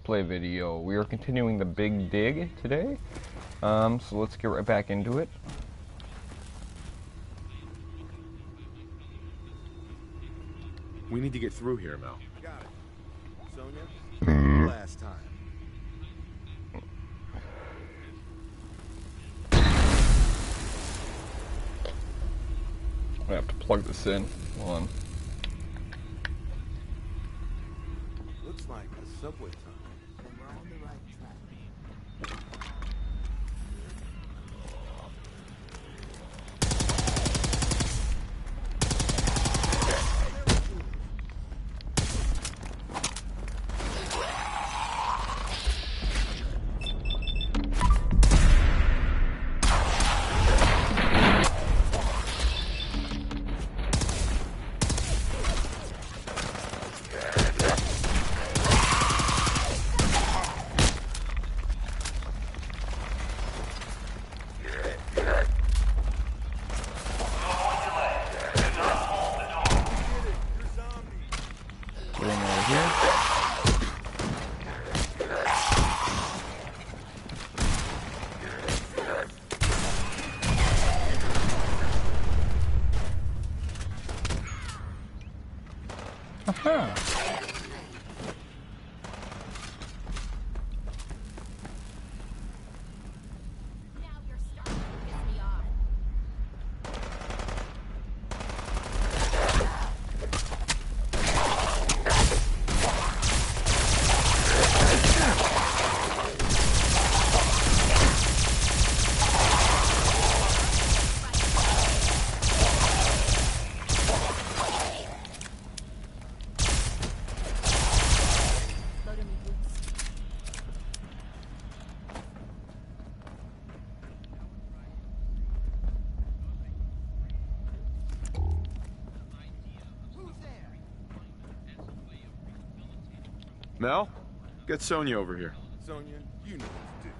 Play video. We are continuing the Big Dig today, so let's get right back into it. We need to get through here, Mel. Got it. Sonia, last time. I have to plug this in. Hold on. Looks like the subway tunnel. And we're on the right track. Mel, get Sonia over here. Sonia, you know what to do.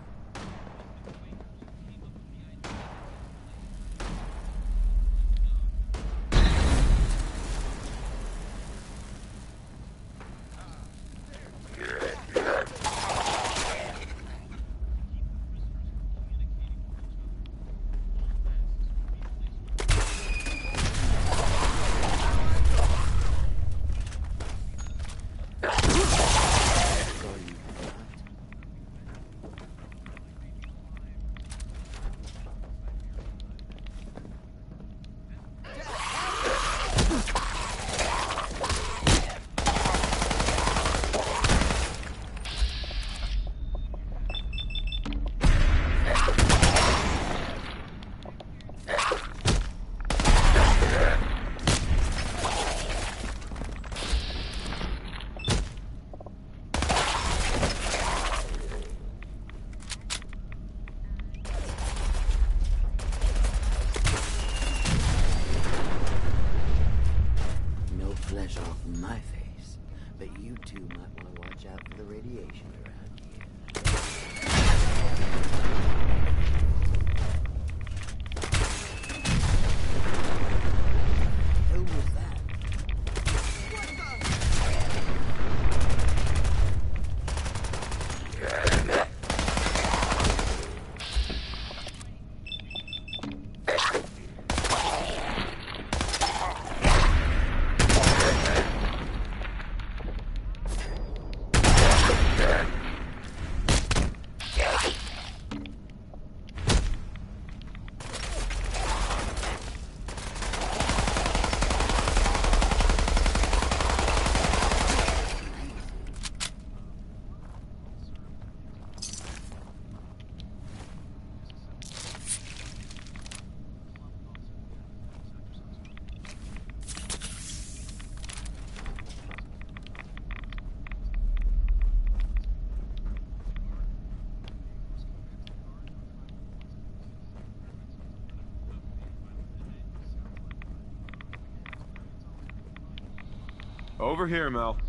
Over here, Mel. Come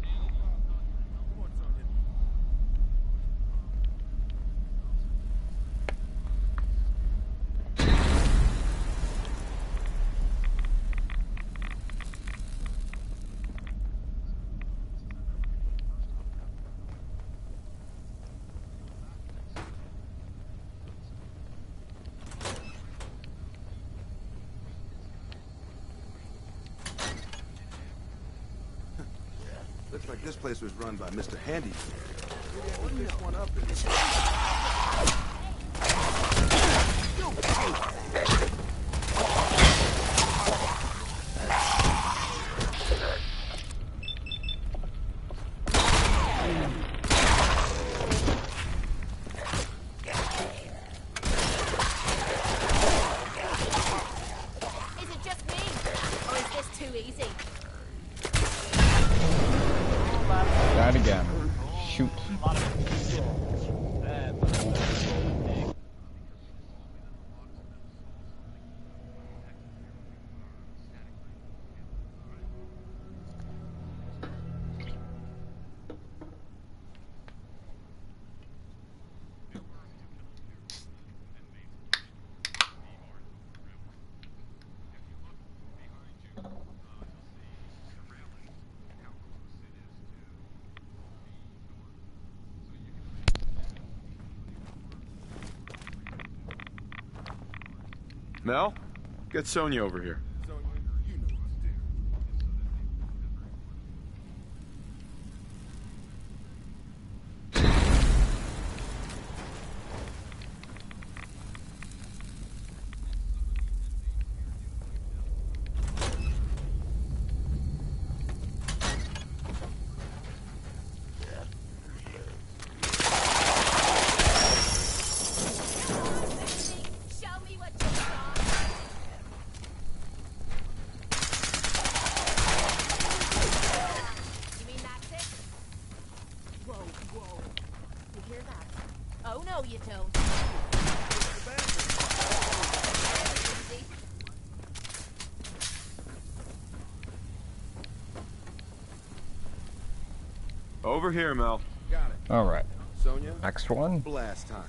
on, Sonia. Looks like this place was run by Mr. Handy. Maybe I can fix one up and... Is it just me? Or is this too easy? That again. Shoot. Mel, get Sonia over here. Sonya, you know what to do. Show me what you've got. You mean that's it? Whoa, whoa. You hear that? Oh no, you don't. Easy. Over here, Mel. Got it. Alright. Sonya, Next one. blast time.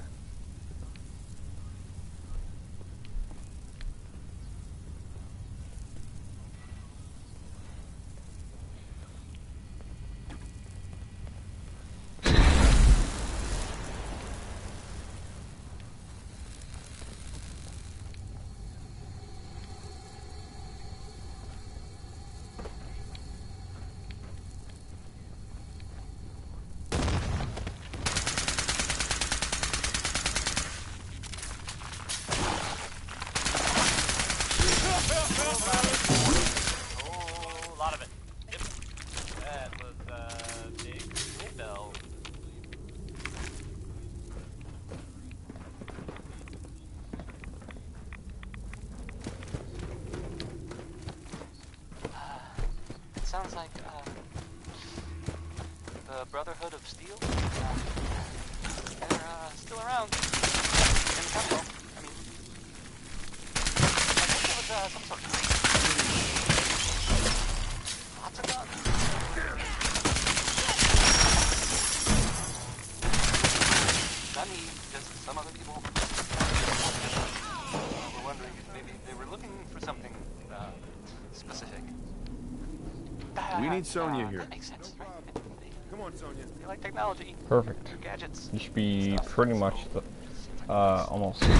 Oh, a lot of it. Yep. That was big window. It sounds like the Brotherhood of Steel. They're still around in the capital. I mean, I think it was some sort of lots of guns. Not me, just some other people. We're wondering if maybe they were looking for something specific. We need Sonya here. That makes sense, right? Come on, Sonya. They like technology, Perfect. gadgets. You should be pretty much the, almost this. I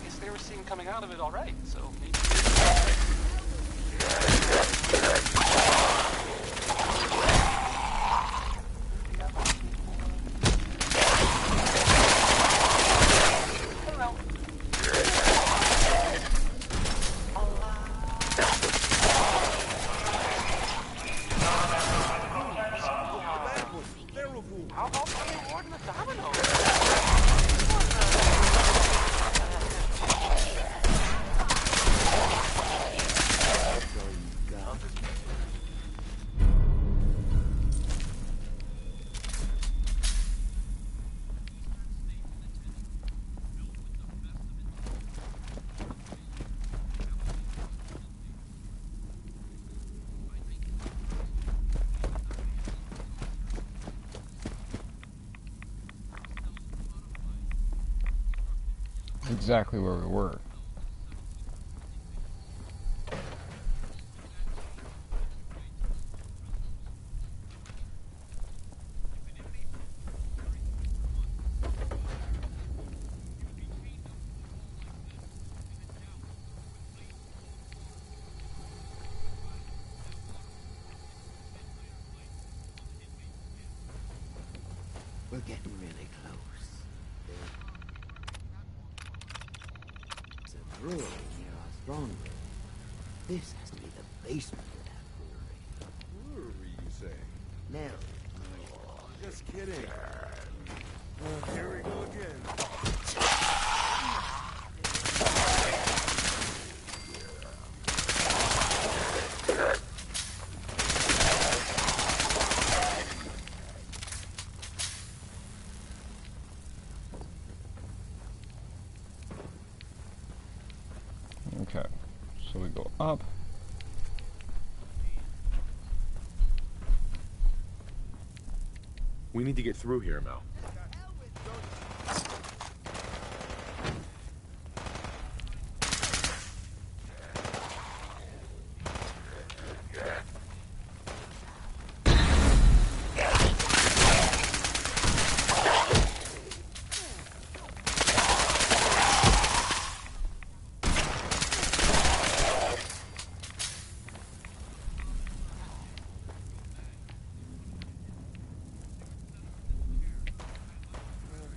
guess they were seeing coming out of it all right, so maybe. I don't know. How about the award and the dominoes? Exactly where we were. We're getting really close. There's a brewery near our strong room. This has to be the basement of that brewery. Brewery, you say? Now, Just kidding. Here we go again. Okay, so we go up. We need to get through here, Mel.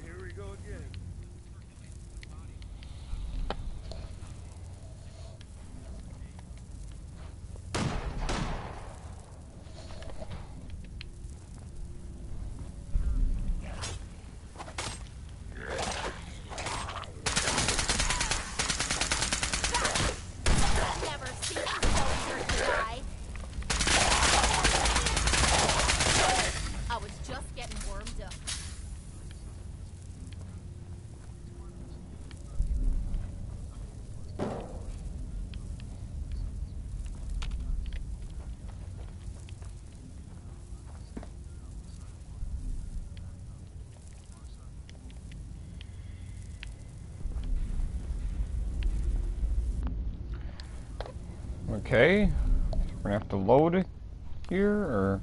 Here we go again. Never seen a soldier die. I was just getting warmed up. Okay, we're gonna have to load here, or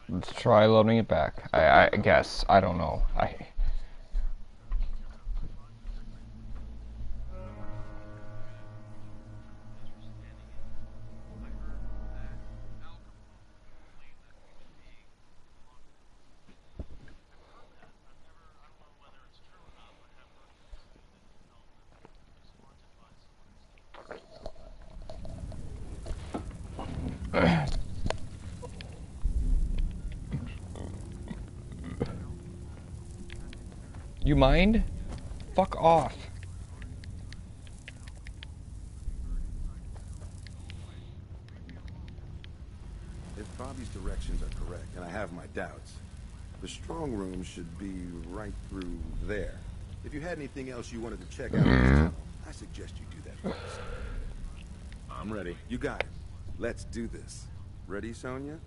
let's try loading it back. I guess, I don't know. You mind? Fuck off. If Bobby's directions are correct, and I have my doubts, the strong room should be right through there. If you had anything else you wanted to check out in this tunnel, I suggest you do that first. I'm ready. You got it. Let's do this. Ready, Sonia?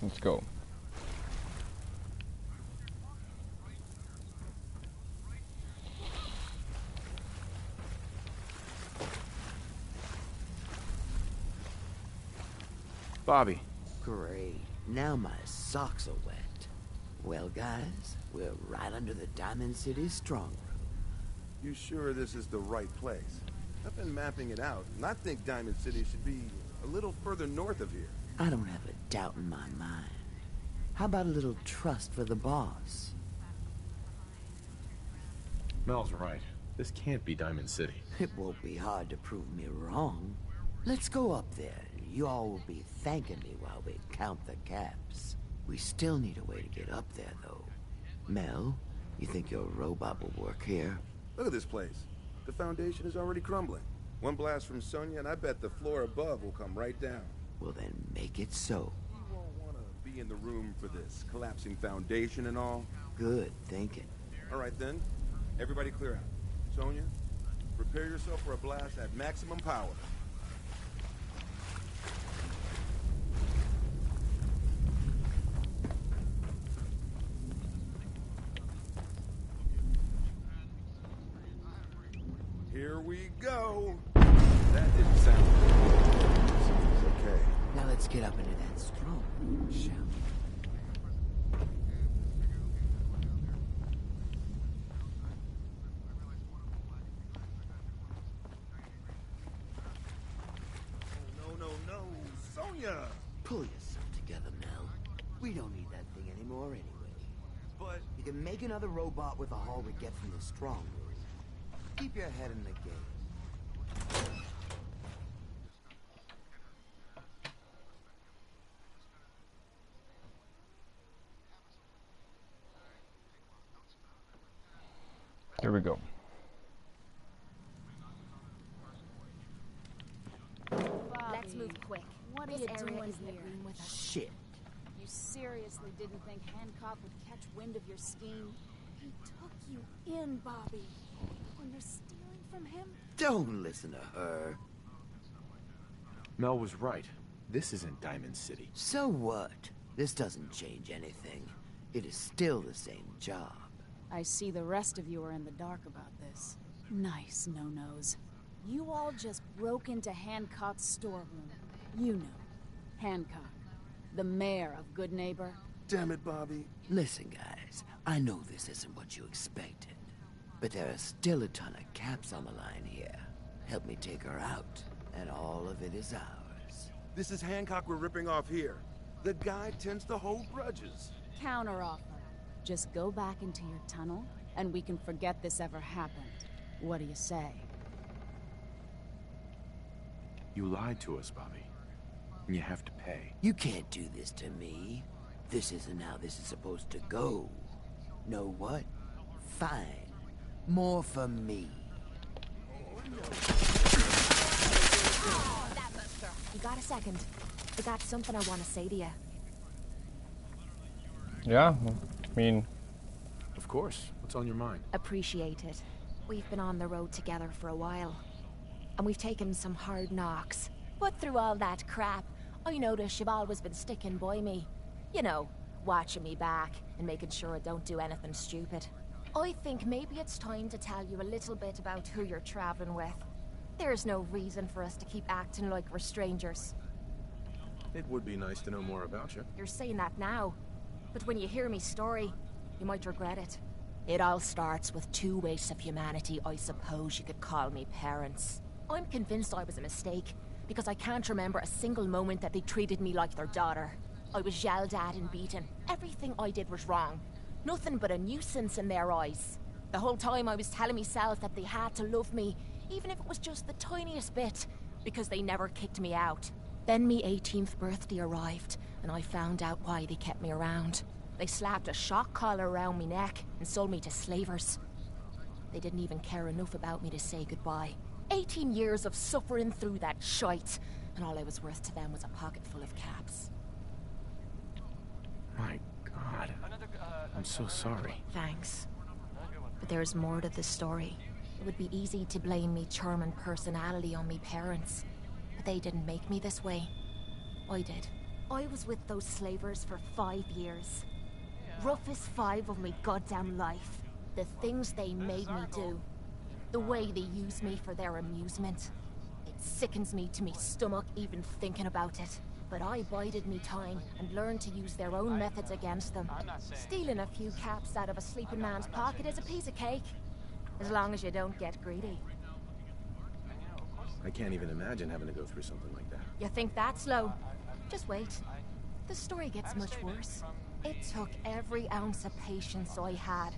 Let's go. Bobby. great. Now my socks are wet. Well, guys, we're right under the Diamond City strong room. You sure this is the right place? I've been mapping it out, and I think Diamond City should be a little further north of here. I don't have a doubt in my mind. How about a little trust for the boss? Mel's right. This can't be Diamond City. It won't be hard to prove me wrong. Let's go up there. You all will be thanking me while we count the caps. We still need a way to get up there, though. Mel, you think your robot will work here? Look at this place. The foundation is already crumbling. One blast from Sonia, and I bet the floor above will come right down. Well, then make it so. You won't want to be in the room for this collapsing foundation and all. Good thinking. All right, then. Everybody clear out. Sonia, prepare yourself for a blast at maximum power. Here we go. That didn't sound good. Something's okay. Now let's get up into that strong room, shall we? No, Sonia! Pull yourself together, Mel. We don't need that thing anymore anyway. But You can make another robot with the haul we get from the strong room. Keep your head in the game. Here we go. Let's move quick. What are This you area doing isn't here? agreeing with us. Shit. You seriously didn't think Hancock would catch wind of your scheme? He took you in, Bobby. When you're stealing from him? Don't listen to her. Mel was right. This isn't Diamond City. So what? This doesn't change anything. It is still the same job. I see the rest of you are in the dark about this. Nice no-nos. You all just broke into Hancock's storeroom. You know, Hancock, the mayor of Good Neighbor. damn it, Bobby. Listen, guys, I know this isn't what you expected, but there are still a ton of caps on the line here. Help me take her out, and all of it is ours. This is Hancock we're ripping off here. The guy tends to hold grudges. Counteroffer. Just go back into your tunnel, and we can forget this ever happened. What do you say? You lied to us, Bobby. And you have to pay. You can't do this to me. This isn't how this is supposed to go. Know what? Fine. More for me. You got a second? I got something I want to say to you. Yeah, I mean, Of course. What's on your mind? Appreciate it. We've been on the road together for a while, and we've taken some hard knocks. But through all that crap, I noticed you've always been sticking by me. You know, watching me back and making sure I don't do anything stupid. I think maybe it's time to tell you a little bit about who you're traveling with. There's no reason for us to keep acting like we're strangers. It would be nice to know more about you. You're saying that now, but when you hear me story, you might regret it. It all starts with two wastes of humanity I suppose you could call me parents. I'm convinced I was a mistake, because I can't remember a single moment that they treated me like their daughter. I was yelled at and beaten. Everything I did was wrong. Nothing but a nuisance in their eyes. The whole time I was telling myself that they had to love me, even if it was just the tiniest bit, because they never kicked me out. Then me 18th birthday arrived, and I found out why they kept me around. They slapped a shock collar around me neck and sold me to slavers. They didn't even care enough about me to say goodbye. 18 years of suffering through that shite, and all I was worth to them was a pocket full of caps. My God. I'm so sorry. Thanks. But there's more to this story. It would be easy to blame me charming personality on me parents, but they didn't make me this way. I did. I was with those slavers for 5 years. Roughest 5 of me goddamn life. The things they made me do. The way they use me for their amusement. It sickens me to me stomach even thinking about it. But I bided me time and learned to use their own methods against them. Stealing a few caps out of a sleeping man's pocket is a piece of cake. As long as you don't get greedy. I can't even imagine having to go through something like that. You think that's low? Just wait. The story gets much worse. It took every ounce of patience I had.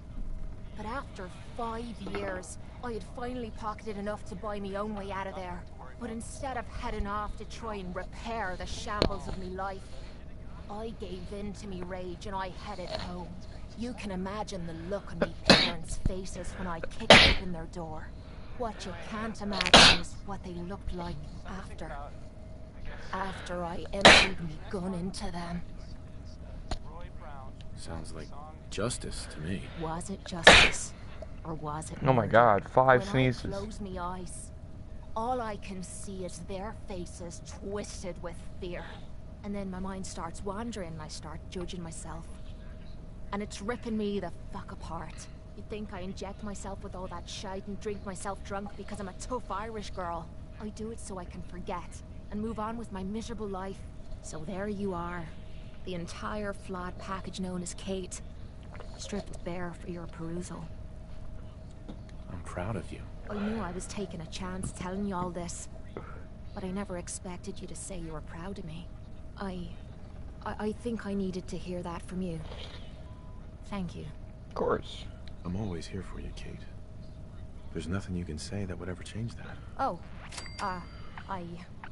But after 5 years, I had finally pocketed enough to buy me own way out of there. But instead of heading off to try and repair the shambles of me life, I gave in to me rage and I headed home. You can imagine the look on me parents' faces when I kicked open their door. What you can't imagine is what they looked like after. After I emptied me gun into them. Sounds like justice to me. Was it justice? Or was it oh my murder? God, 5 When sneezes. I close me eyes, all I can see is their faces twisted with fear. And then my mind starts wandering and I start judging myself. And it's ripping me the fuck apart. You think I inject myself with all that shite and drink myself drunk because I'm a tough Irish girl? I do it so I can forget and move on with my miserable life. So there you are. The entire flawed package known as Kate. Stripped bare for your perusal. I'm proud of you. I knew I was taking a chance telling you all this. But I never expected you to say you were proud of me. I think I needed to hear that from you. Thank you. Of course. I'm always here for you, Kate. There's nothing you can say that would ever change that. Oh,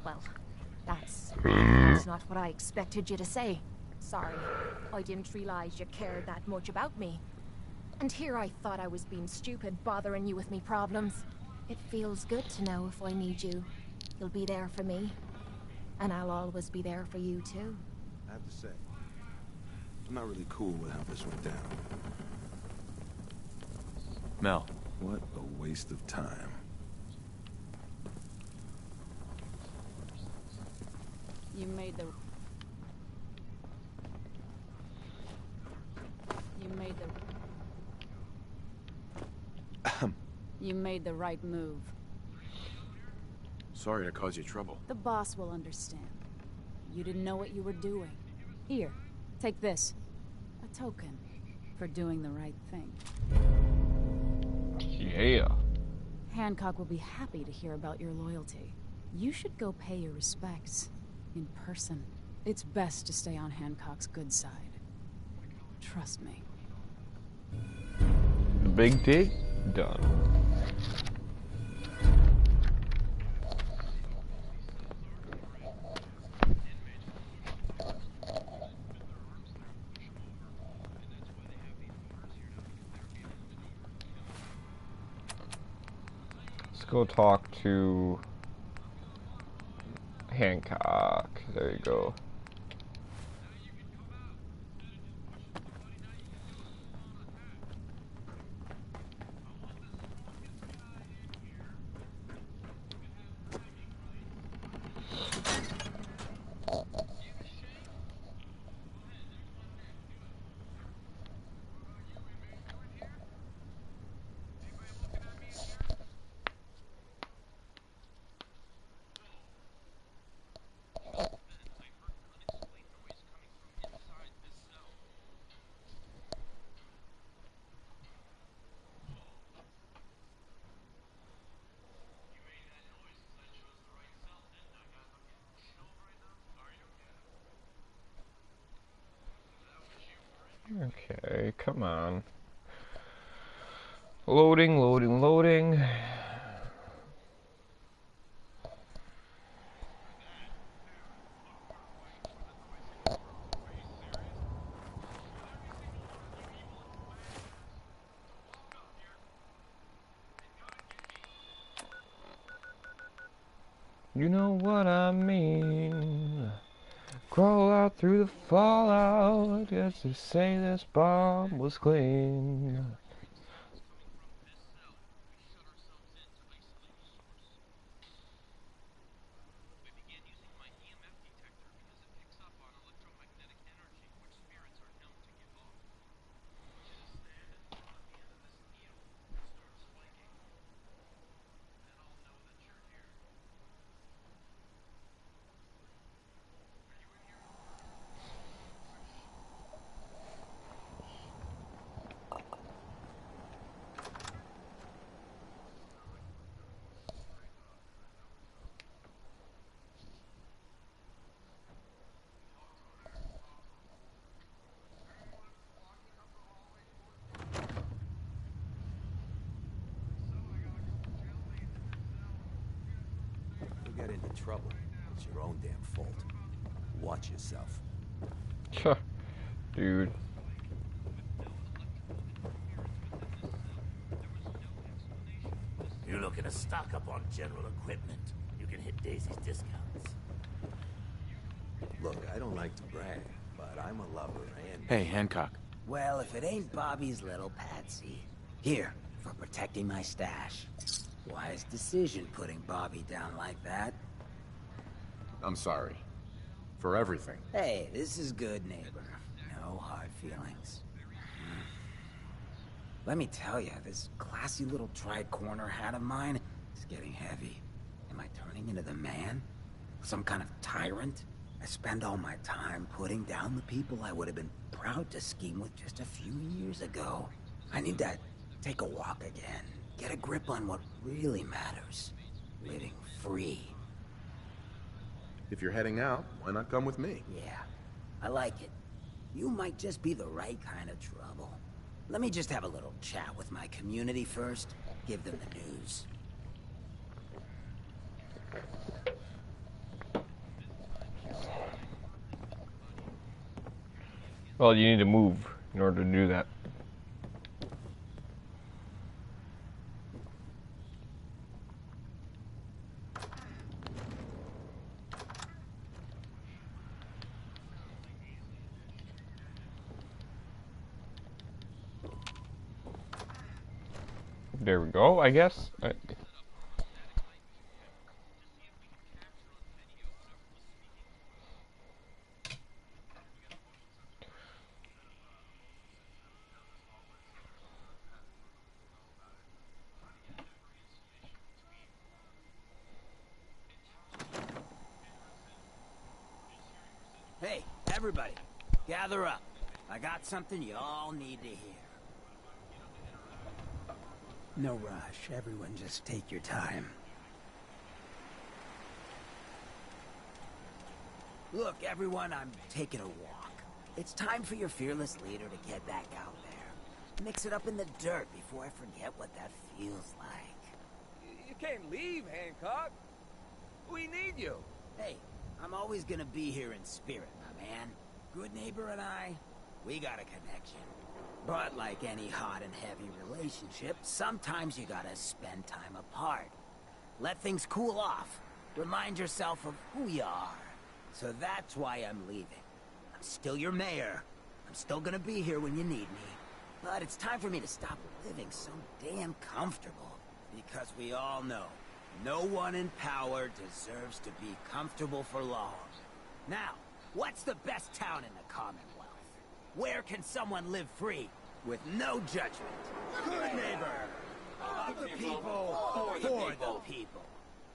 well, that's not what I expected you to say. Sorry, I didn't realize you cared that much about me. And here I thought I was being stupid, bothering you with me problems. It feels good to know if I need you, you'll be there for me. And I'll always be there for you, too. I have to say, I'm not really cool with how this went down. Mel. What a waste of time. You made the You made the right move. Sorry to cause you trouble. The boss will understand. You didn't know what you were doing. Here, take this. A token for doing the right thing. Yeah. Hancock will be happy to hear about your loyalty. You should go pay your respects. In person. It's best to stay on Hancock's good side. Trust me. Big dig done. Let's go talk to Hancock. There you go. Okay, come on. Loading, loading, loading. You know what I mean. Crawl out through the fallout just to say this bomb was clean. You'll get into trouble. It's your own damn fault. Watch yourself. Dude. You're looking to stock up on general equipment. You can hit Daisy's discounts. Look, I don't like to brag, but I'm a lover and... Hey, Hancock. Well, if it ain't Bobby's little patsy. Here, for protecting my stash. Wise decision putting Bobby down like that. I'm sorry. For everything. Hey, this is good, neighbor. No hard feelings. Let me tell you, this classy little tri-corner hat of mine is getting heavy. Am I turning into the man? Some kind of tyrant? I spend all my time putting down the people I would have been proud to scheme with just a few years ago. I need to take a walk again. Get a grip on what really matters. Living free. If you're heading out, why not come with me? Yeah, I like it. You might just be the right kind of trouble. Let me just have a little chat with my community first. Give them the news. Well, you need to move in order to do that. There we go, I guess. Hey, everybody, gather up. I got something you all need to hear. No rush, everyone just take your time. Look, everyone, I'm taking a walk. It's time for your fearless leader to get back out there. Mix it up in the dirt before I forget what that feels like. You can't leave, Hancock. We need you. Hey, I'm always gonna be here in spirit, my man. Good neighbor and I, we got a connection. But like any hot and heavy relationship, sometimes you gotta spend time apart. Let things cool off. Remind yourself of who you are. So that's why I'm leaving. I'm still your mayor. I'm still gonna be here when you need me. But it's time for me to stop living so damn comfortable. Because we all know, no one in power deserves to be comfortable for long. Now, what's the best town in the Commonwealth? Where can someone live free, with no judgment? Good neighbor! Of the people, for the people.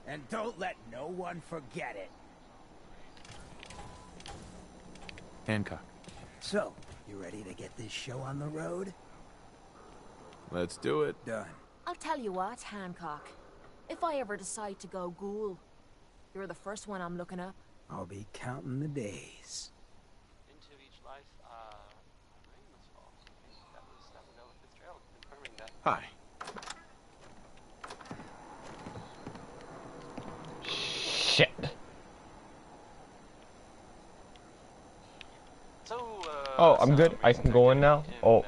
And don't let no one forget it. Hancock. So, you ready to get this show on the road? Let's do it. Done. I'll tell you what, Hancock. If I ever decide to go ghoul, you're the first one I'm looking up. I'll be counting the days. Into each life, rain was fall. That was Ella Fitzgerald confirming that. Hi. Shit. So, Oh, I'm good. I can go in now. Oh,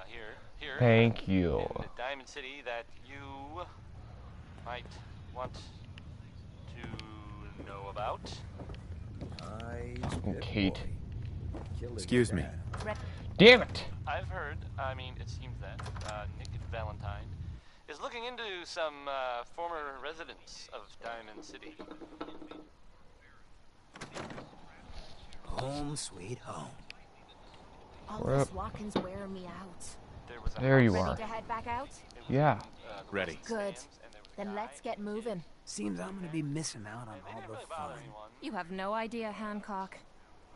here, thank you. in Diamond City, that you might want to know about. Kate. Excuse me. Damn it! I've heard, it seems that Nick Valentine is looking into some former residents of Diamond City. Home sweet home. All What this up? walking's wearing me out. There was a There you Ready are. to head back out? Yeah. Ready. Good. Then let's get moving. Seems I'm gonna be missing out on They all didn't the really bother fun. anyone. You have no idea, Hancock.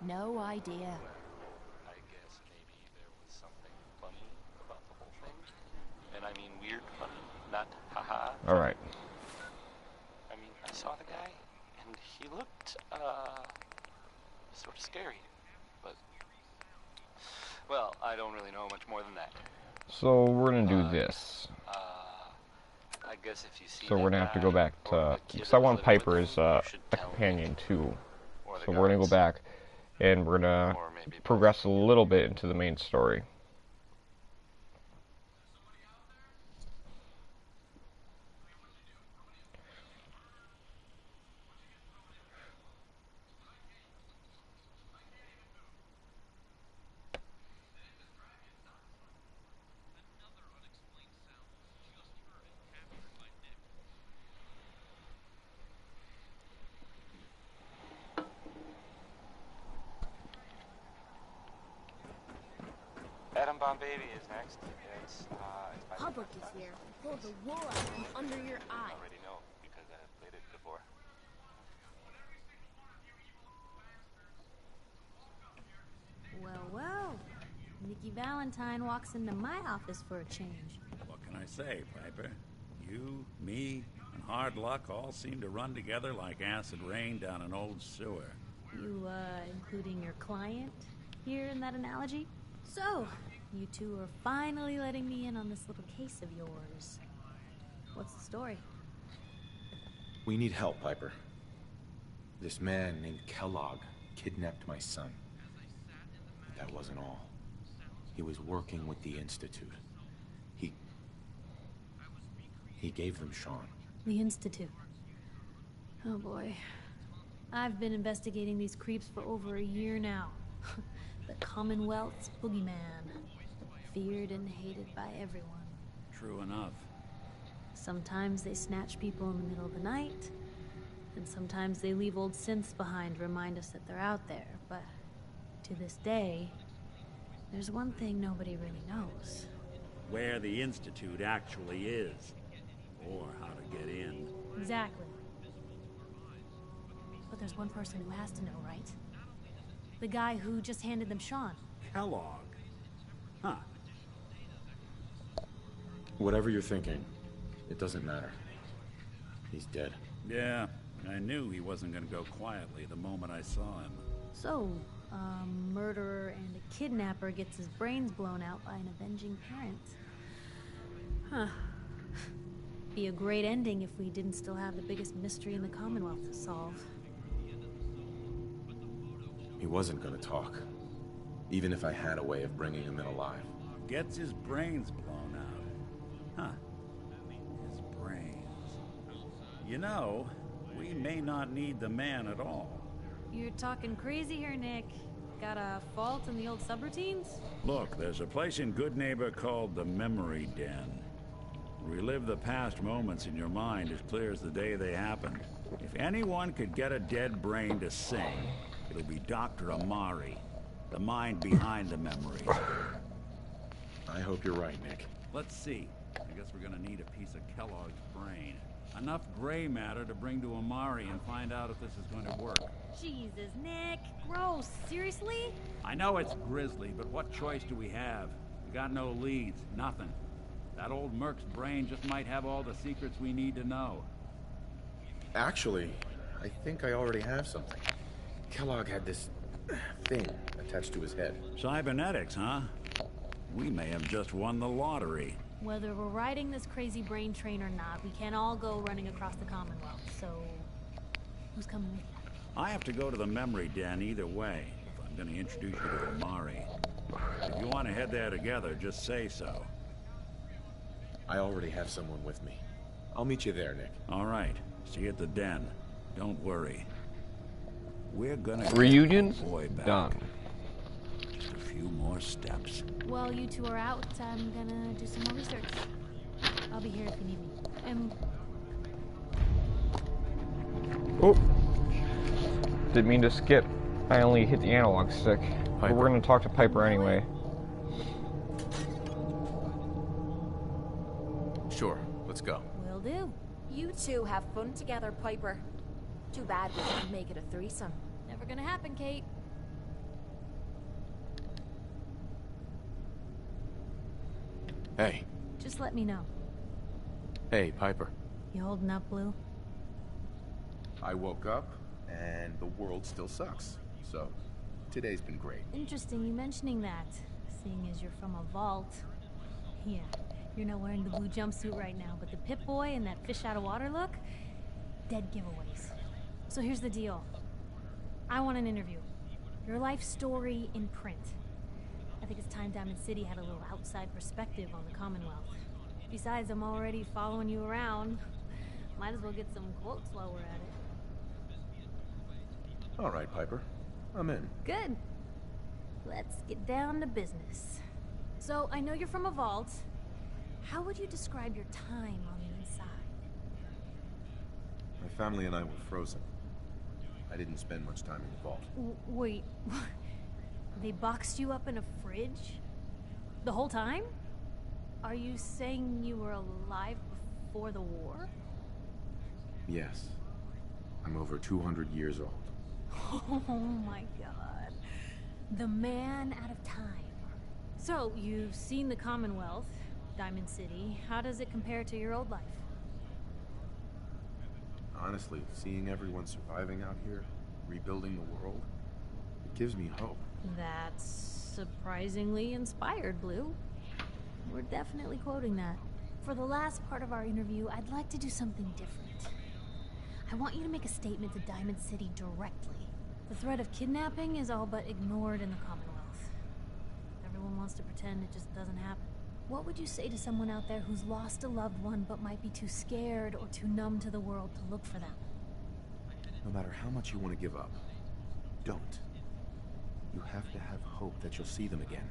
No idea. I guess maybe there was something funny about the whole thing. And I mean weird funny, not haha. Alright. I saw the guy, and he looked, sort of scary. But, well, I don't really know much more than that. So we're gonna do this. I guess if you see So we're that gonna have to guy go back or to, the kid because that I was want living Piper with as him, you a should tell me. companion too. Or the So we're gonna go guards. back, and we're gonna Or maybe both. progress a little bit into the main story. Bomb Baby is next. It's by Public is here. Pull the wool out from under your eye. I already know because I've played it before. Well, well. Nikki Valentine walks into my office for a change. What can I say, Piper? You, me, and hard luck all seem to run together like acid rain down an old sewer. You, including your client here in that analogy? So, you two are finally letting me in on this little case of yours. What's the story? We need help, Piper. This man named Kellogg kidnapped my son. But that wasn't all. He was working with the Institute. He gave them Sean. The Institute. Oh boy. I've been investigating these creeps for over a year now. The Commonwealth's boogeyman. Feared and hated by everyone. True enough. Sometimes they snatch people in the middle of the night, and sometimes they leave old synths behind to remind us that they're out there. But to this day, there's one thing nobody really knows. Where the Institute actually is. Or how to get in. Exactly. But there's one person who has to know, right? The guy who just handed them Sean. Kellogg. Huh. Whatever you're thinking, it doesn't matter. He's dead. Yeah, I knew he wasn't gonna go quietly the moment I saw him. So, a murderer and a kidnapper gets his brains blown out by an avenging parent. Huh. Be a great ending if we didn't still have the biggest mystery in the Commonwealth to solve. He wasn't gonna talk. Even if I had a way of bringing him in alive. Gets his brains blown out. Huh. His brains. You know, we may not need the man at all. You're talking crazy here, Nick. Got a fault in the old subroutines? Look, there's a place in Good Neighbor called the Memory Den. Relive the past moments in your mind as clear as the day they happened. If anyone could get a dead brain to sing, it'll be Dr. Amari, the mind behind the memories. I hope you're right, Nick. Let's see. I guess we're gonna need a piece of Kellogg's brain. Enough gray matter to bring to Amari and find out if this is going to work. Jesus, Nick. Gross. Seriously? I know it's grisly, but what choice do we have? We got no leads, nothing. That old Merc's brain just might have all the secrets we need to know. Actually, I think I already have something. Kellogg had this thing attached to his head. Cybernetics, huh? We may have just won the lottery. Whether we're riding this crazy brain train or not, we can't all go running across the Commonwealth, so... who's coming with you? I have to go to the Memory Den either way, if I'm gonna introduce you to Amari. If you want to head there together, just say so. I already have someone with me. I'll meet you there, Nick. All right. See you at the den. Don't worry. We're gonna Reunion's get the boy back. done. Just a few more steps. While you two are out, I'm gonna do some more research. I'll be here if you need me. Oh. Didn't mean to skip. I only hit the analog stick. But we're gonna talk to Piper anyway. Sure, let's go. Will do. You two have fun together, Piper. Too bad we didn't make it a threesome. Never gonna happen, Kate. Hey. Just let me know. Hey, Piper. You holding up, Blue? I woke up, and the world still sucks. So, today's been great. Interesting you mentioning that, seeing as you're from a vault. Yeah, you're not wearing the blue jumpsuit right now, but the Pip-Boy and that fish-out-of-water look? Dead giveaways. So here's the deal. I want an interview. Your life story in print. I think it's time Diamond City had a little outside perspective on the Commonwealth. Besides, I'm already following you around. Might as well get some quotes while we're at it. All right, Piper. I'm in. Good. Let's get down to business. So, I know you're from a vault. How would you describe your time on the inside? My family and I were frozen. I didn't spend much time in the vault. Wait, they boxed you up in a fridge? The whole time? Are you saying you were alive before the war? Yes. I'm over 200 years old. Oh my god. The man out of time. So, you've seen the Commonwealth, Diamond City. How does it compare to your old life? Honestly, seeing everyone surviving out here, rebuilding the world, it gives me hope. That's surprisingly inspired, Blue. We're definitely quoting that. For the last part of our interview, I'd like to do something different. I want you to make a statement to Diamond City directly. The threat of kidnapping is all but ignored in the Commonwealth. Everyone wants to pretend it just doesn't happen. What would you say to someone out there who's lost a loved one but might be too scared or too numb to the world to look for them? No matter how much you want to give up, don't. You have to have hope that you'll see them again.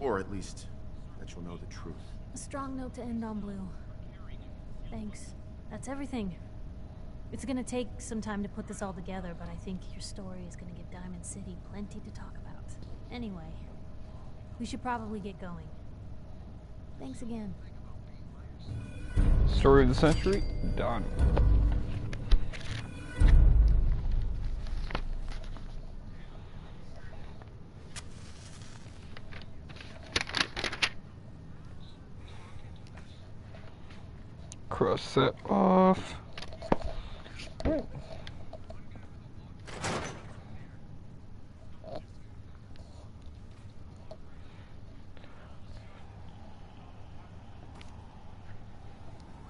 Or at least, that you'll know the truth. A strong note to end on, Blue. Thanks. That's everything. It's gonna take some time to put this all together, but I think your story is gonna give Diamond City plenty to talk about. Anyway, we should probably get going. Thanks again. Story of the century, done. Cross that off.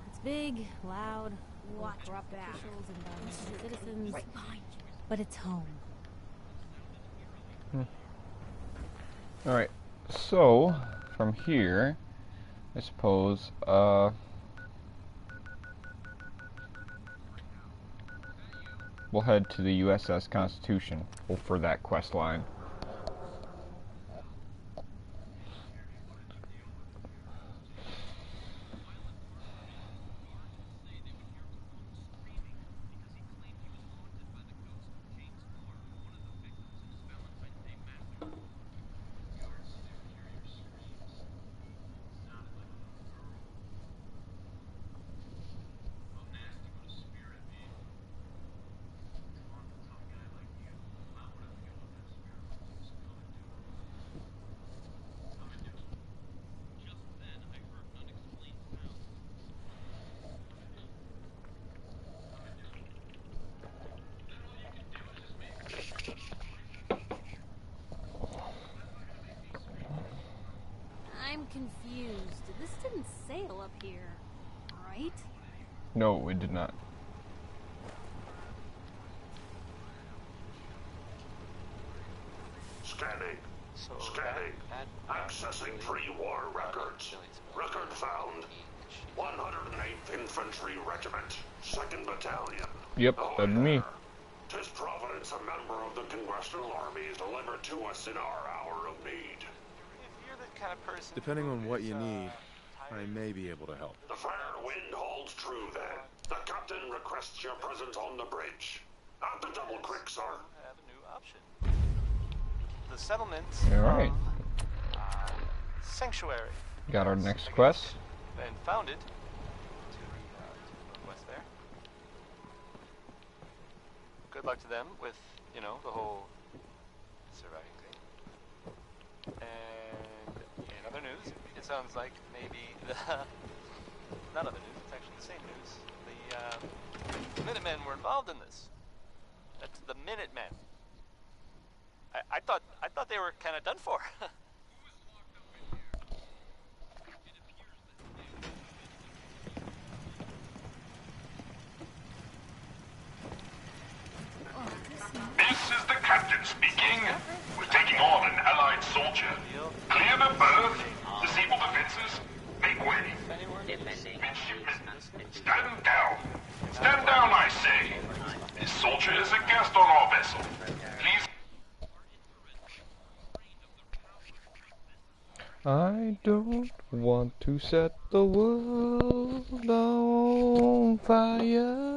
It's big, loud, watch corrupt officials and violent citizens, right behind you. But it's home. Alright, so from here, I suppose, we'll head to the USS Constitution for that quest line. I'm confused. This didn't sail up here, right? No, it did not. Scanning. So Scanning. Accessing pre-war records. Record found. 108th Infantry Regiment, 2nd Battalion. Yep, that'd be me. Tis Providence, a member of the Congressional Army, is delivered to us in our hour of need. If you're the kind of person Depending on what you who's, need, I tired may be able to help. The fair wind holds true then. The captain requests your presence on the bridge. At the Double Creek, sir. have a new option. The settlement. Alright. Sanctuary. Got our next quest. And founded to the northwest there. Good luck to them with, you know, the whole surviving thing. And in other news, it sounds like maybe the not other news, it's actually the same news. The Minutemen were involved in this. That's the Minutemen. I thought they were kind of done for. This is the captain speaking. We're taking on an allied soldier. Clear the berth. Disable defenses. Make way. Midshipmen, stand down. Stand down, I say. This soldier is a guest on our vessel. Please. I don't want to set the world on fire.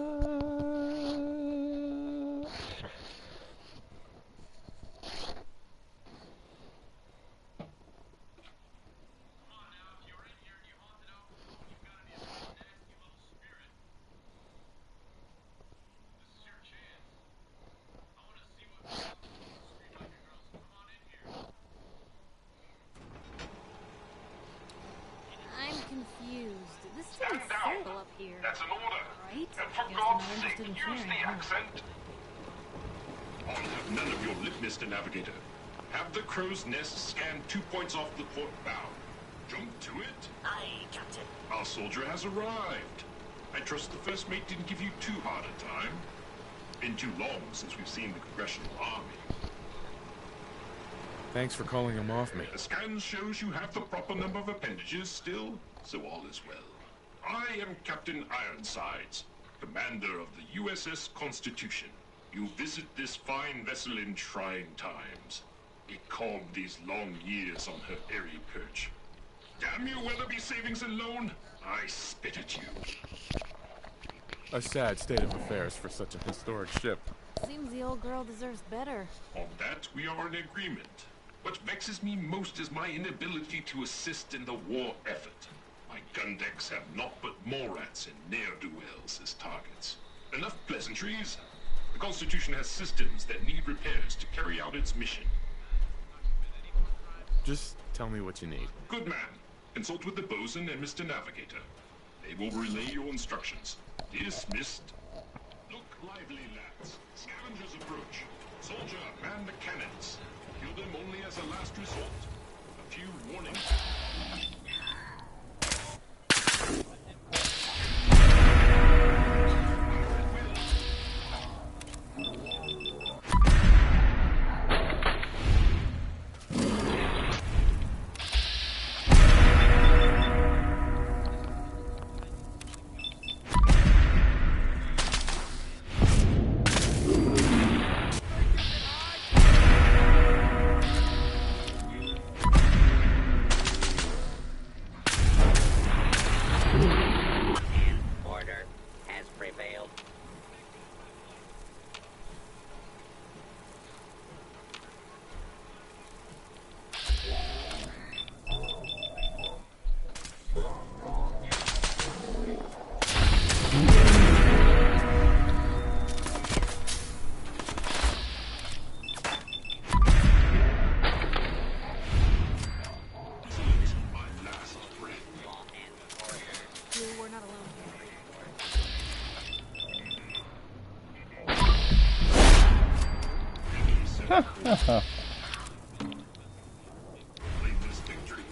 getting Stand down. simple up here. That's an order. Right? And for Guess God's they're not sake, interested in use sharing, the huh? accent. I'll have none of your lip, Mr. Navigator. Have the crow's nest scan 2 points off the port bow. Jump to it. Aye, Captain. Our soldier has arrived. I trust the first mate didn't give you too hard a time. Been too long since we've seen the Congressional Army. Thanks for calling him off me. The scan shows you have the proper number of appendages still, so all is well. I am Captain Ironsides, commander of the USS Constitution. You visit this fine vessel in trying times. It calmed these long years on her airy perch. Damn you, Weatherby Savings and Loan! I spit at you. A sad state of affairs for such a historic ship. Seems the old girl deserves better. On that, we are in agreement. What vexes me most is my inability to assist in the war effort. My gun decks have naught but Morats and ne'er-do-wells as targets. Enough pleasantries. The Constitution has systems that need repairs to carry out its mission. Just tell me what you need. Good man. Consult with the bosun and Mr. Navigator. They will relay your instructions. Dismissed. Look lively, lads. Scavengers approach. Soldier, man the cannons. Kill them only as a last resort. A few warnings. Order has prevailed. We're not alone here. Claim this victory.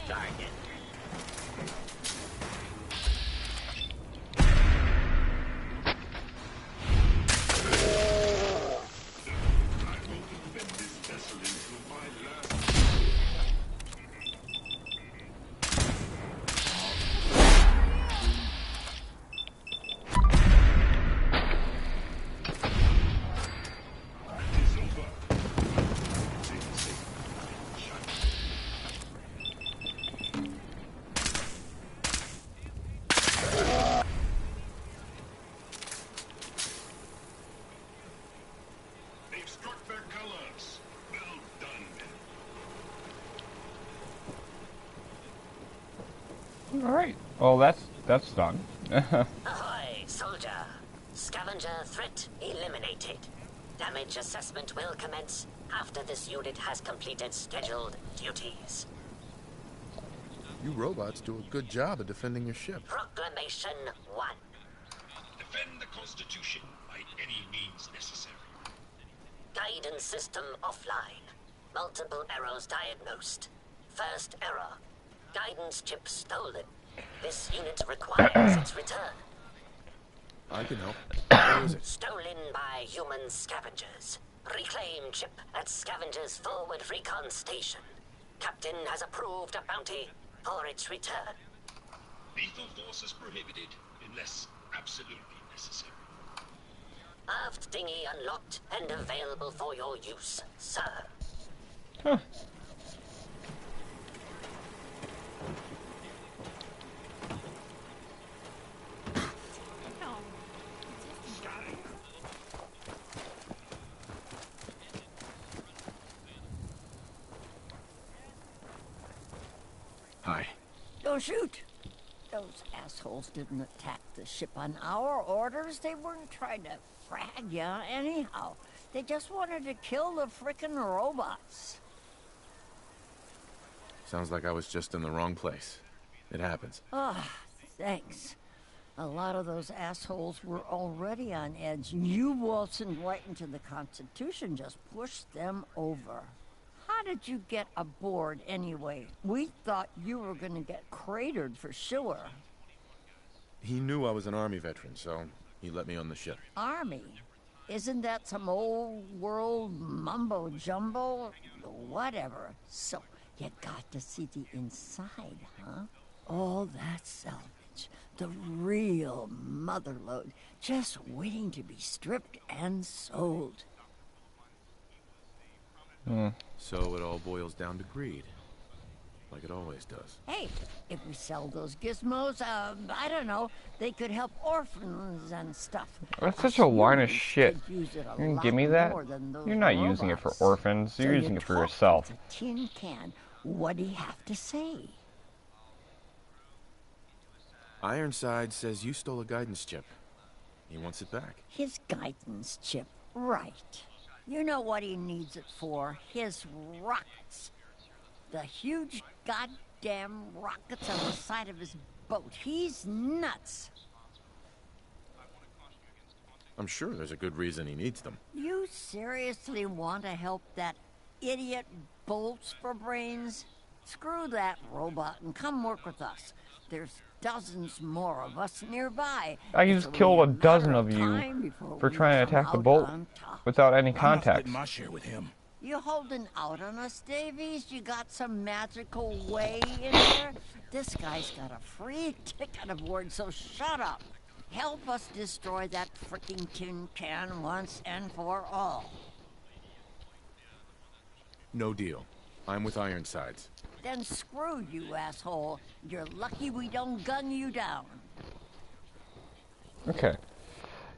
Target. I will defend this vessel until my last. It is over. Take the safe. Shut. They've struck their colors. Well done, men. All right. Well, that's done. Ahoy, soldier. Scavenger threat eliminated. Damage assessment will commence after this unit has completed scheduled duties. You robots do a good job of defending your ship. Proclamation 1. Defend the Constitution by any means necessary. Guidance system offline. Multiple errors diagnosed. First error. Guidance chip stolen. This unit requires its return. I can help. Where is it? Stolen by human scavengers. Reclaim chip at Scavengers Forward Recon Station. Captain has approved a bounty for its return. Lethal force is prohibited unless absolutely necessary. Aft dinghy unlocked and available for your use, sir. Huh. Hi. Don't shoot. Those assholes didn't attack the ship on our orders. They weren't trying to frag ya anyhow. They just wanted to kill the frickin' robots. Sounds like I was just in the wrong place. It happens. Ah, thanks. A lot of those assholes were already on edge. You waltzing right into the Constitution just pushed them over. How did you get aboard anyway? We thought you were gonna get cratered for sure. He knew I was an Army veteran, so he let me on the ship. Army? Isn't that some old world mumbo jumbo? Whatever. So, you got to see the inside, huh? All that salvage. The real motherlode. Just waiting to be stripped and sold. So it all boils down to greed. Like it always does. Hey, if we sell those gizmos, I don't know, they could help orphans and stuff. That's such a line of shit. You can give me that? You're not using it for orphans. You're using it for yourself. A tin can. What do you have to say? Ironside says you stole a guidance chip. He wants it back. His guidance chip, right. You know what he needs it for? His rockets. The huge goddamn rockets on the side of his boat. He's nuts. I'm sure there's a good reason he needs them. You seriously want to help that idiot Bolts for brains? Screw that robot and come work with us. There's dozens more of us nearby. I just killed a dozen of you for trying to attack the boat without any context. My share with him. You holding out on us, Davies? You got some magical way in there? This guy's got a free ticket aboard, so shut up. Help us destroy that frickin' tin can once and for all. No deal. I'm with Ironsides. Then screw you, asshole. You're lucky we don't gun you down. Okay.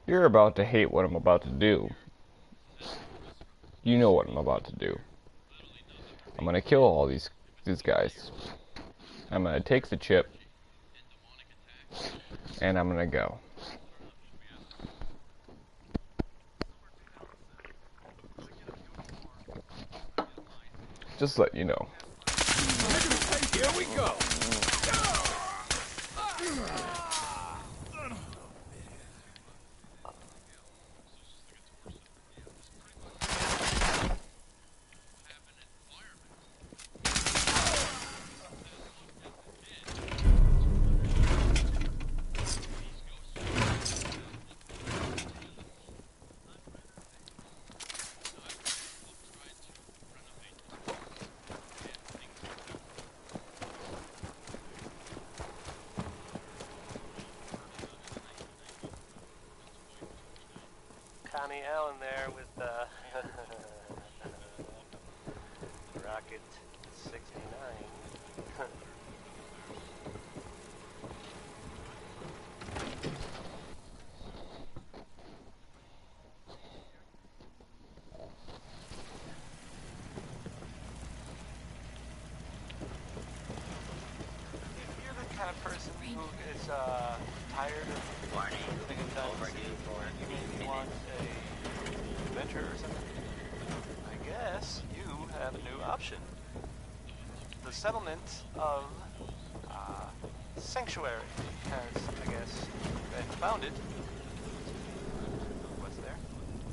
You're about to hate what I'm about to do. You know what I'm about to do. I'm gonna kill all these guys. I'm gonna take the chip. And I'm gonna go. Just let you know. Here we go. Connie Allen there with Rocket 69. If you're the kind of person who is tired of living in dynasty, you want a adventure or something, I guess you have a new option. The settlement of Sanctuary has, I guess, been founded. What's there?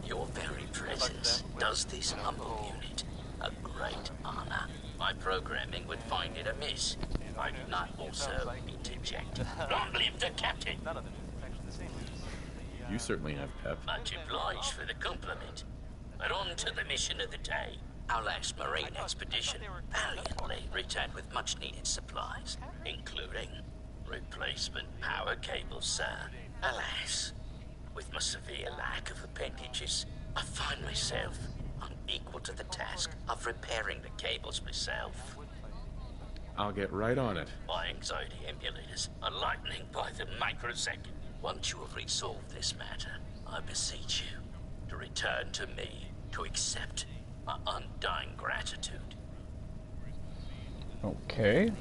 Your very presence does this humble unit a great honor. My programming would find it amiss. I do not also interject. Long live the captain! None of it is actually the same news. You certainly have pep. Much obliged for the compliment. But on to the mission of the day. Our last marine expedition valiantly returned with much needed supplies, including replacement power cables, sir. Alas, with my severe lack of appendages, I find myself unequal to the task of repairing the cables myself. I'll get right on it. My anxiety emulators are lightning by the microsecond. Once you have resolved this matter, I beseech you to return to me to accept my undying gratitude. Okay.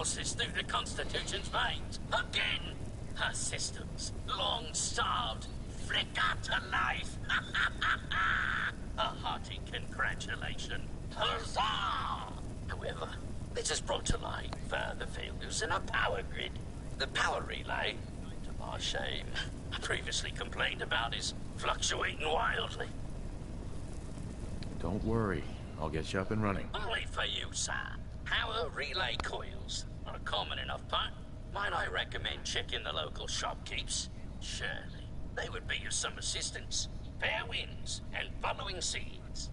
courses through the Constitution's veins. Again! Her systems, long starved, flicker to life. A hearty congratulations. Huzzah! However, this has brought to light further failures in our power grid. The power relay, to my shame, I previously complained about is fluctuating wildly. Don't worry. I'll get you up and running. Only for you, sir. Power relay coils are a common enough part. Might I recommend checking the local shopkeepers? Surely, they would be of some assistance. Fair winds and following seas.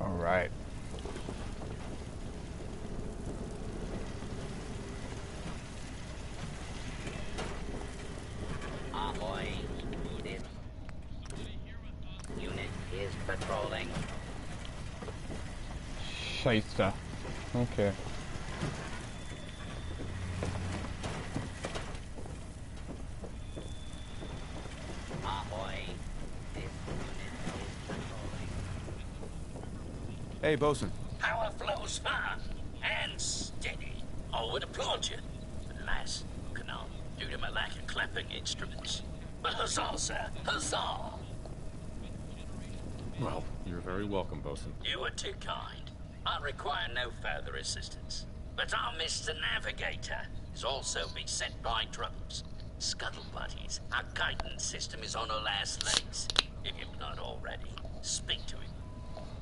All right. Ahoy. This unit is patrolling. Shyster. Okay. Ahoy. This unit is patrolling. Hey, Bosun. Power flows fast and steady. I would applaud you. But alas, cannot, due to my lack of clapping instruments. But huzzah, sir. Huzzah! Well, you're very welcome, Bosun. You are too kind. I require no further assistance. But our Mr. Navigator is also beset by troubles. Scuttle buddies, our guidance system is on her last legs. If you've not already, speak to him.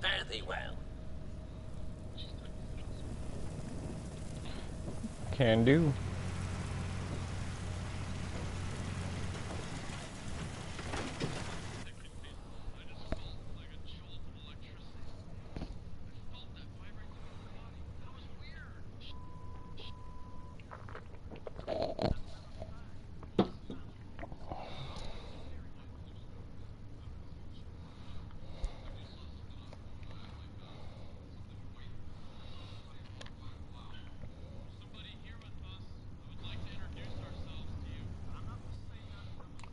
Fare thee well. Can do.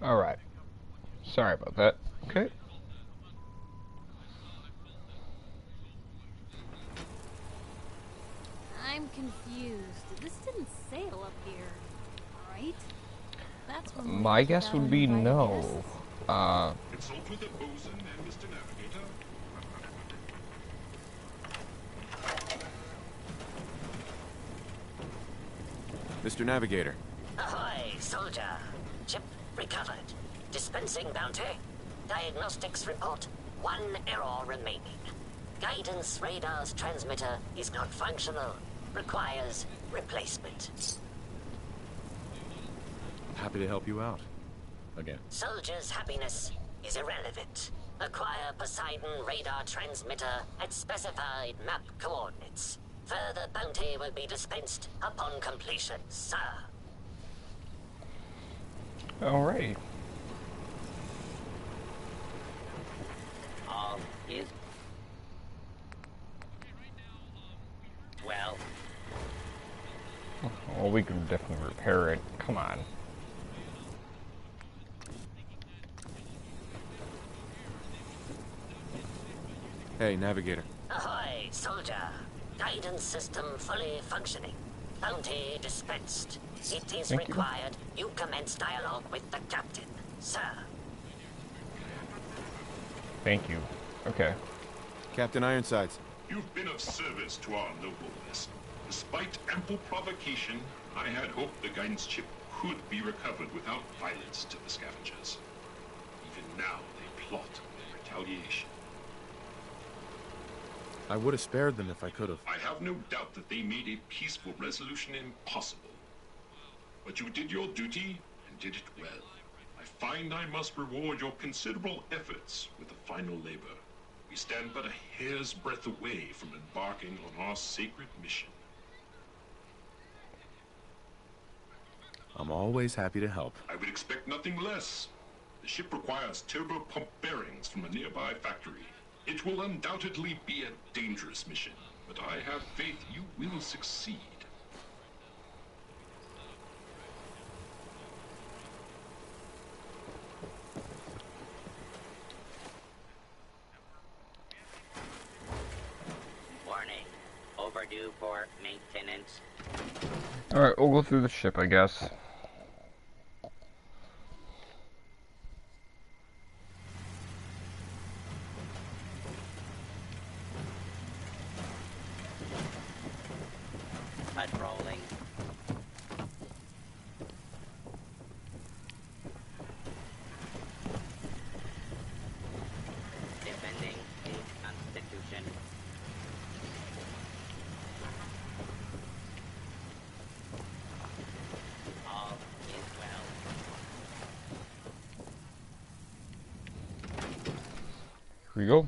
All right. Sorry about that. Okay. I'm confused. This didn't sail up here, right? That's when My guess would be no. Consult with the bosun and Mr. Navigator. Mr. Navigator. Ahoy, soldier. Chip recovered. Dispensing bounty. Diagnostics report. 1 error remaining. Guidance radar's transmitter is not functional. Requires replacement. Happy to help you out. Again. Soldier's happiness is irrelevant. Acquire Poseidon radar transmitter at specified map coordinates. Further bounty will be dispensed upon completion, sir. Alrighty. All is well. Well, we can definitely repair it. Come on. Hey, Navigator. Ahoy, soldier. Guidance system fully functioning. Bounty dispensed. It is Thank you. required you commence dialogue with the captain, sir. Thank you. Okay. Captain Ironsides. You've been of service to our nobleness. Despite ample provocation, I had hoped the guidance chip could be recovered without violence to the scavengers. Even now, they plot retaliation. I would have spared them if I could have. I have no doubt that they made a peaceful resolution impossible. But you did your duty, and did it well. I find I must reward your considerable efforts with the final labor. We stand but a hair's breadth away from embarking on our sacred mission. I'm always happy to help. I would expect nothing less. The ship requires turbo pump bearings from a nearby factory. It will undoubtedly be a dangerous mission, but I have faith you will succeed. Warning. Overdue for maintenance. Lieutenant. Alright, we'll go through the ship, I guess. Patrolling. Defending the Constitution. All is well. Here we go.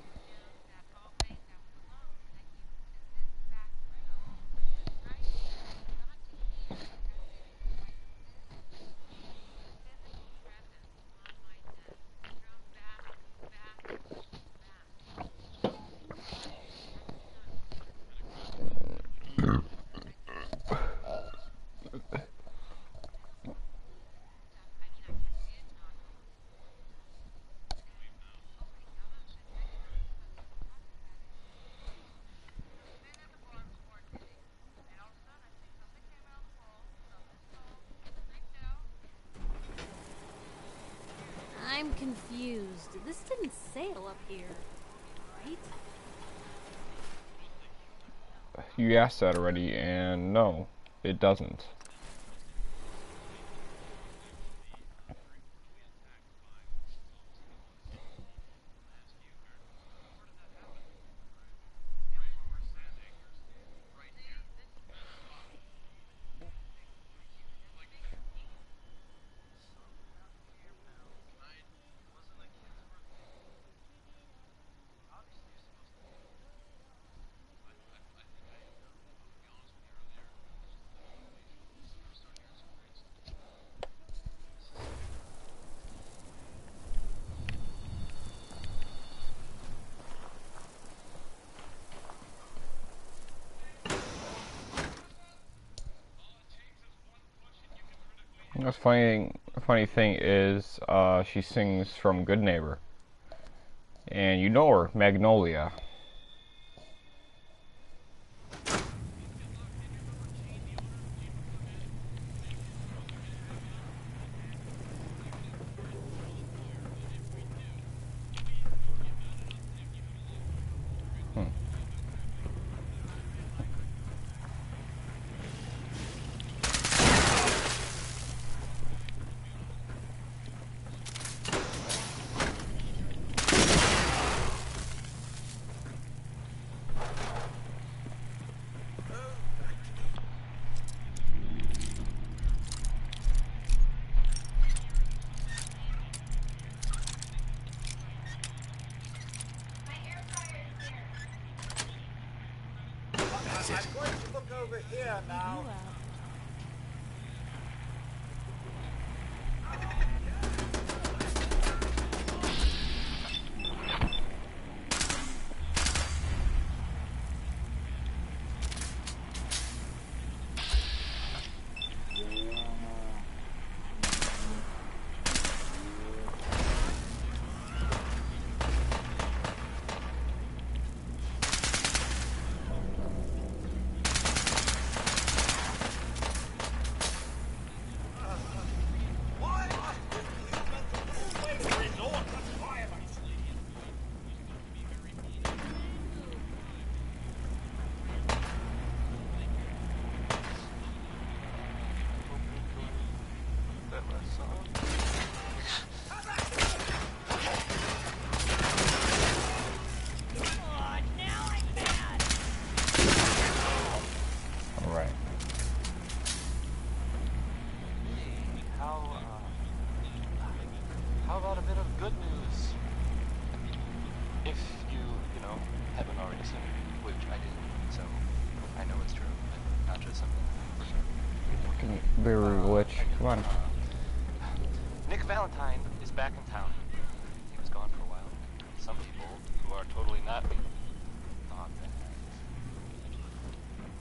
I'm confused. This didn't sail up here, right? You asked that already, and no, it doesn't. The funny thing is, she sings from Good Neighbor, and you know her, Magnolia. I'm going to look over here now. How about a bit of good news? If you haven't already seen it, which I did, so I know it's true, but not just something for sure. Fucking barrier glitch. Come on. Nick Valentine is back in town. He was gone for a while. Some people who are totally not me thought that.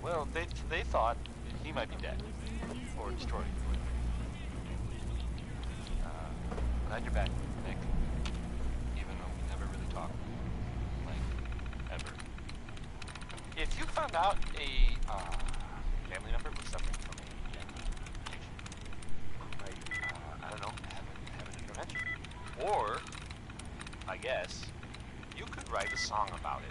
Well, they thought he might be dead or destroyed. Glad you're back, Nick. Even though we never really talked, like, ever. If you found out family member was suffering from a I don't know, have an intervention. Or, I guess, you could write a song about it.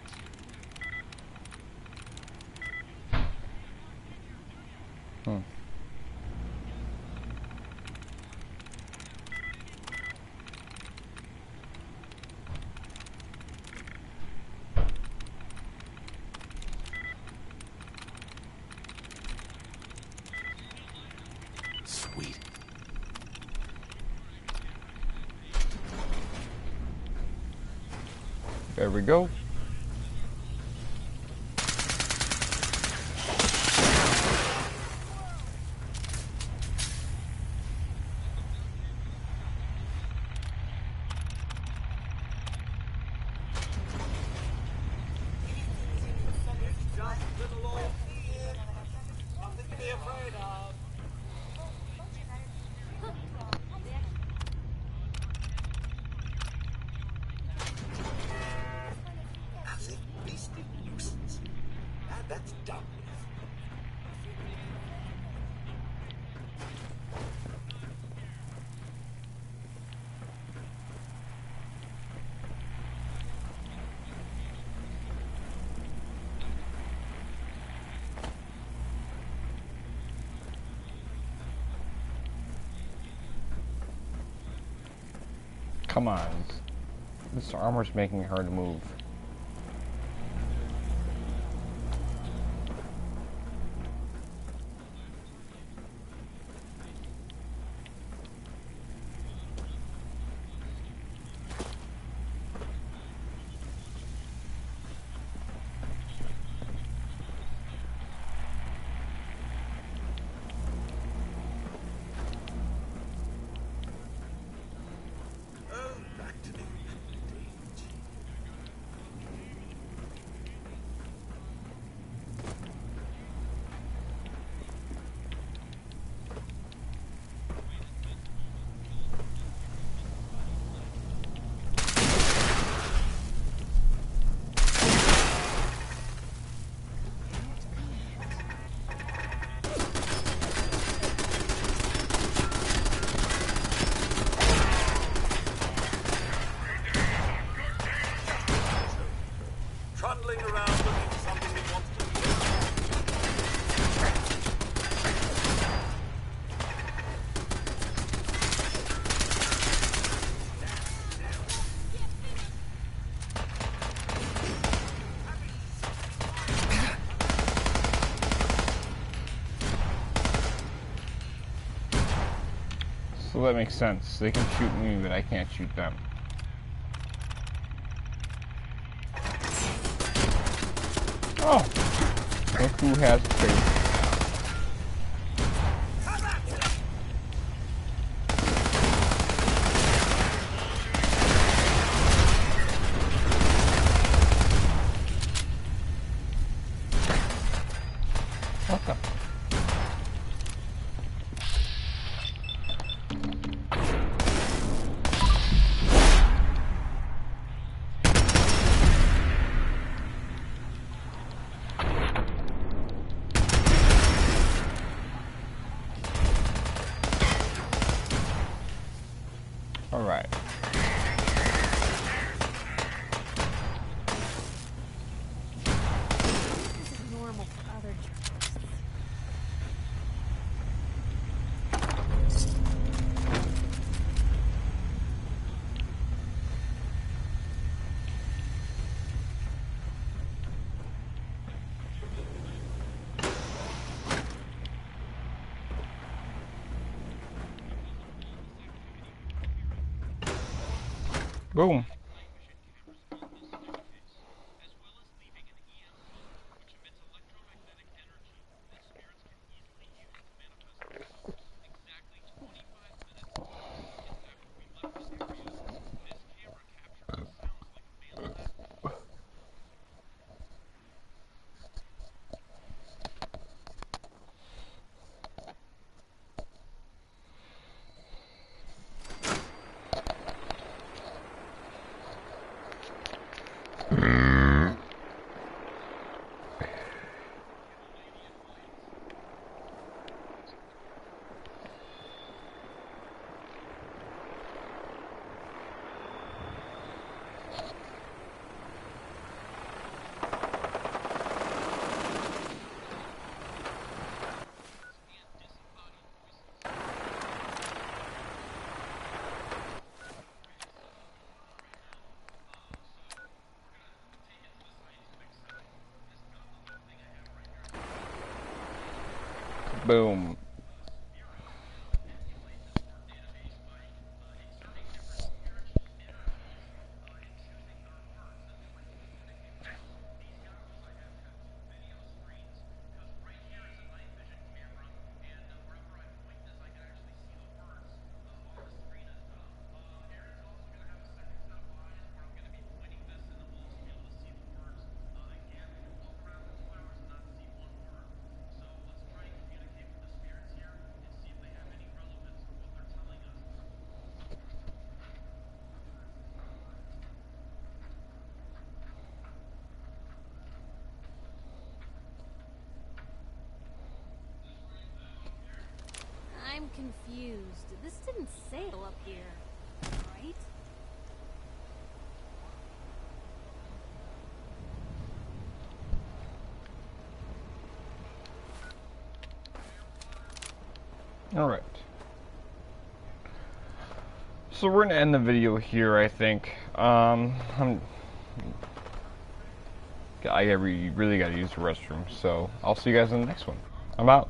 Sweet. There we go. That's dumb. Come on. This armor's making it hard to move. Trundling around looking for something he wants to eat. So that makes sense. They can shoot me, but I can't shoot them. Oh! Look who has faith. What the? Alright. This is normal for other journalists. Boom. Boom. I'm confused. This didn't sail up here, right? Alright. So we're gonna end the video here, I think. I really gotta use the restroom, so I'll see you guys in the next one. I'm out.